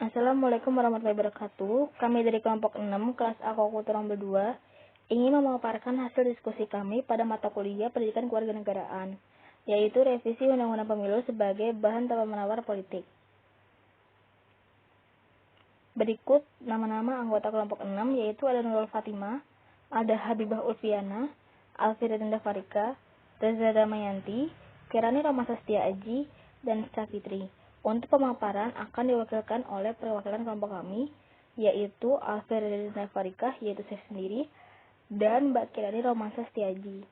Assalamualaikum warahmatullahi wabarakatuh. Kami dari kelompok 6 kelas Akukultur nomor 2 ingin memaparkan hasil diskusi kami pada mata kuliah Pendidikan Kewarganegaraan, yaitu revisi Undang-Undang Pemilu sebagai bahan tawar-menawar politik. Berikut nama-nama anggota kelompok 6, yaitu ada Nurul Fatimah, ada Habibah Ulfiana, Alfira Dinda Farika, Reza Damayanti, Kirani Romansa Setia Aji, dan Safitri. Untuk pemaparan akan diwakilkan oleh perwakilan kelompok kami, yaitu Alfira Dinda Farika, yaitu saya sendiri, dan Mbak Kirani Romansa Setia Aji.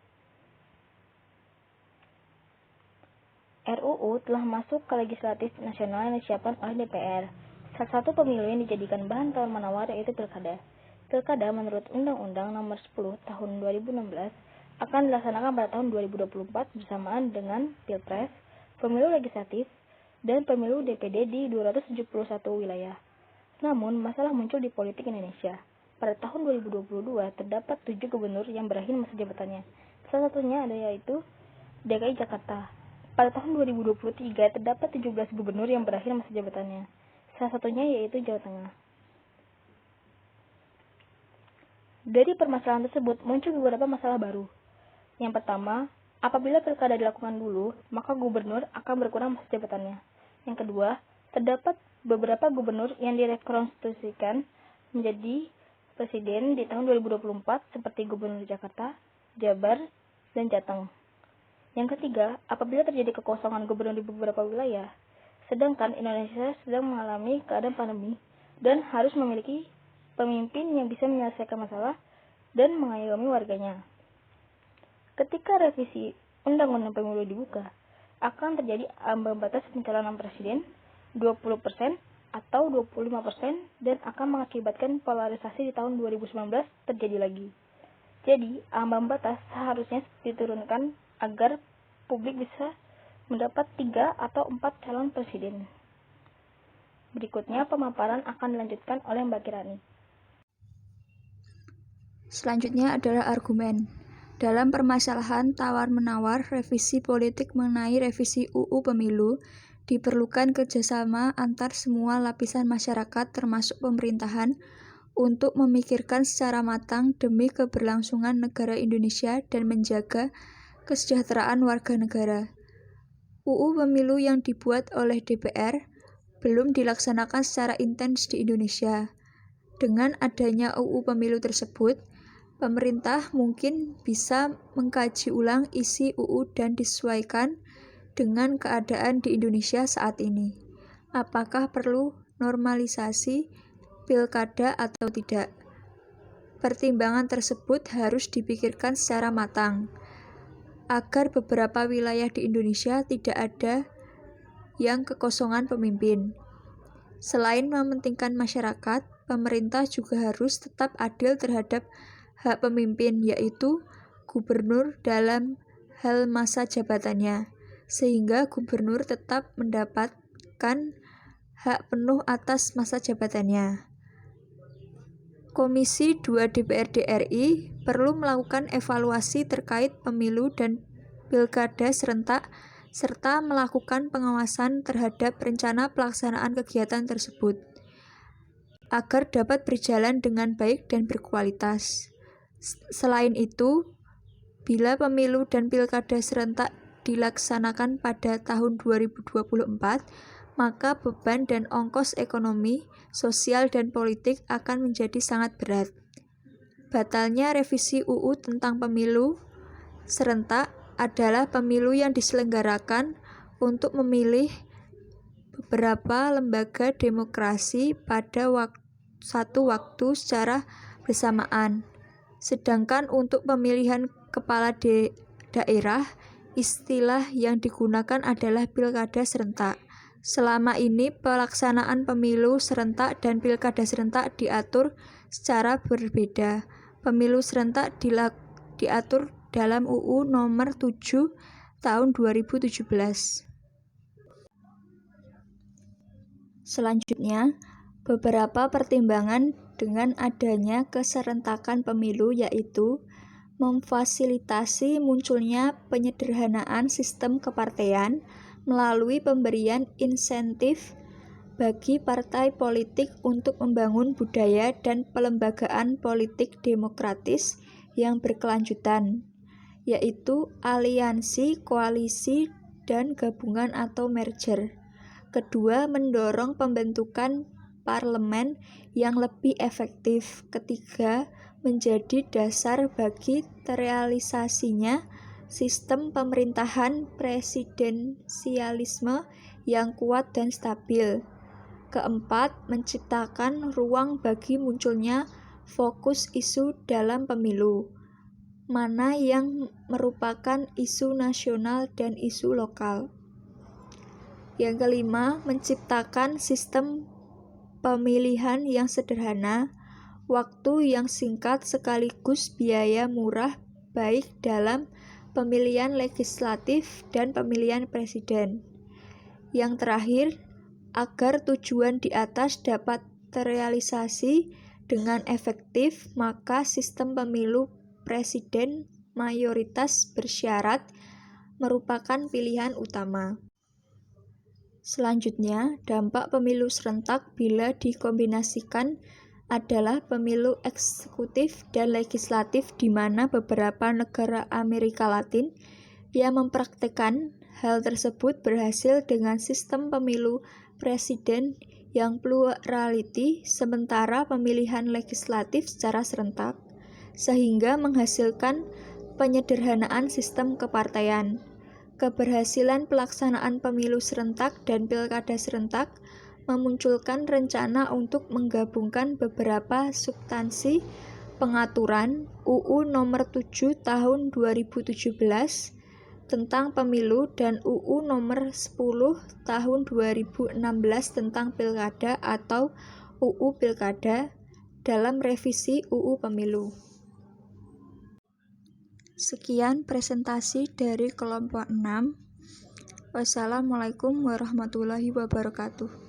RUU telah masuk ke legislatif nasional yang disiapkan oleh DPR. Salah satu pemilu yang dijadikan bahan tawar-menawar yaitu pilkada. Pilkada menurut Undang-Undang Nomor 10 Tahun 2016 akan dilaksanakan pada tahun 2024 bersamaan dengan Pilpres, Pemilu Legislatif, dan Pemilu DPD di 271 wilayah. Namun, masalah muncul di politik Indonesia. Pada tahun 2022 terdapat 7 gubernur yang berakhir masa jabatannya. Salah satunya ada yaitu DKI Jakarta. Pada tahun 2023 terdapat 17 gubernur yang berakhir masa jabatannya. Salah satunya yaitu Jawa Tengah. Dari permasalahan tersebut muncul beberapa masalah baru. Yang pertama, apabila pilkada dilakukan dulu, maka gubernur akan berkurang masa jabatannya. Yang kedua, terdapat beberapa gubernur yang direkonstruksikan menjadi presiden di tahun 2024 seperti Gubernur Jakarta, Jabar, dan Jateng. Yang ketiga, apabila terjadi kekosongan gubernur di beberapa wilayah, sedangkan Indonesia sedang mengalami keadaan pandemi dan harus memiliki pemimpin yang bisa menyelesaikan masalah dan mengayomi warganya. Ketika revisi Undang-Undang Pemilu dibuka, akan terjadi ambang batas pencalonan presiden 20% atau 25% dan akan mengakibatkan polarisasi di tahun 2019 terjadi lagi. Jadi, ambang batas seharusnya diturunkan agar publik bisa mendapat 3 atau 4 calon presiden. Berikutnya pemaparan akan dilanjutkan oleh Mbak Kirani. Selanjutnya adalah argumen. Dalam permasalahan tawar-menawar revisi politik mengenai revisi UU Pemilu, diperlukan kerjasama antar semua lapisan masyarakat termasuk pemerintahan untuk memikirkan secara matang demi keberlangsungan negara Indonesia dan menjaga kesejahteraan warga negara. UU Pemilu yang dibuat oleh DPR belum dilaksanakan secara intens di Indonesia. Dengan adanya UU Pemilu tersebut, pemerintah mungkin bisa mengkaji ulang isi UU dan disesuaikan dengan keadaan di Indonesia saat ini. Apakah perlu normalisasi pilkada atau tidak? Pertimbangan tersebut harus dipikirkan secara matang, agar beberapa wilayah di Indonesia tidak ada yang kekosongan pemimpin. Selain mementingkan masyarakat, pemerintah juga harus tetap adil terhadap hak pemimpin, yaitu gubernur dalam hal masa jabatannya, sehingga gubernur tetap mendapatkan hak penuh atas masa jabatannya. Komisi 2 DPRD RI perlu melakukan evaluasi terkait pemilu dan pilkada serentak serta melakukan pengawasan terhadap rencana pelaksanaan kegiatan tersebut agar dapat berjalan dengan baik dan berkualitas. Selain itu, bila pemilu dan pilkada serentak dilaksanakan pada tahun 2024, maka beban dan ongkos ekonomi, sosial, dan politik akan menjadi sangat berat. Batalnya revisi UU tentang pemilu serentak adalah pemilu yang diselenggarakan untuk memilih beberapa lembaga demokrasi pada satu waktu secara bersamaan. Sedangkan untuk pemilihan kepala daerah, istilah yang digunakan adalah pilkada serentak. Selama ini pelaksanaan pemilu serentak dan pilkada serentak diatur secara berbeda. Pemilu serentak diatur dalam UU Nomor 7 Tahun 2017. Selanjutnya, beberapa pertimbangan dengan adanya keserentakan pemilu yaitu memfasilitasi munculnya penyederhanaan sistem kepartean melalui pemberian insentif bagi partai politik untuk membangun budaya dan pelembagaan politik demokratis yang berkelanjutan, yaitu aliansi, koalisi, dan gabungan atau merger. Kedua, mendorong pembentukan parlemen yang lebih efektif. Ketiga, menjadi dasar bagi terrealisasinya sistem pemerintahan presidensialisme yang kuat dan stabil. Keempat, menciptakan ruang bagi munculnya fokus isu dalam pemilu, mana yang merupakan isu nasional dan isu lokal. Yang kelima, menciptakan sistem pemilihan yang sederhana, waktu yang singkat sekaligus biaya murah baik dalam pemilihan legislatif dan pemilihan presiden. Yang terakhir, agar tujuan di atas dapat terrealisasi dengan efektif, maka sistem pemilu presiden mayoritas bersyarat merupakan pilihan utama. Selanjutnya, dampak pemilu serentak bila dikombinasikan adalah pemilu eksekutif dan legislatif di mana beberapa negara Amerika Latin yang mempraktikkan hal tersebut berhasil dengan sistem pemilu presiden yang plurality, sementara pemilihan legislatif secara serentak, sehingga menghasilkan penyederhanaan sistem kepartaian. Keberhasilan pelaksanaan pemilu serentak dan pilkada serentak memunculkan rencana untuk menggabungkan beberapa substansi pengaturan UU Nomor 7 Tahun 2017 tentang pemilu dan UU Nomor 10 Tahun 2016 tentang pilkada atau UU Pilkada dalam revisi UU Pemilu. Sekian presentasi dari kelompok 6. Wassalamualaikum warahmatullahi wabarakatuh.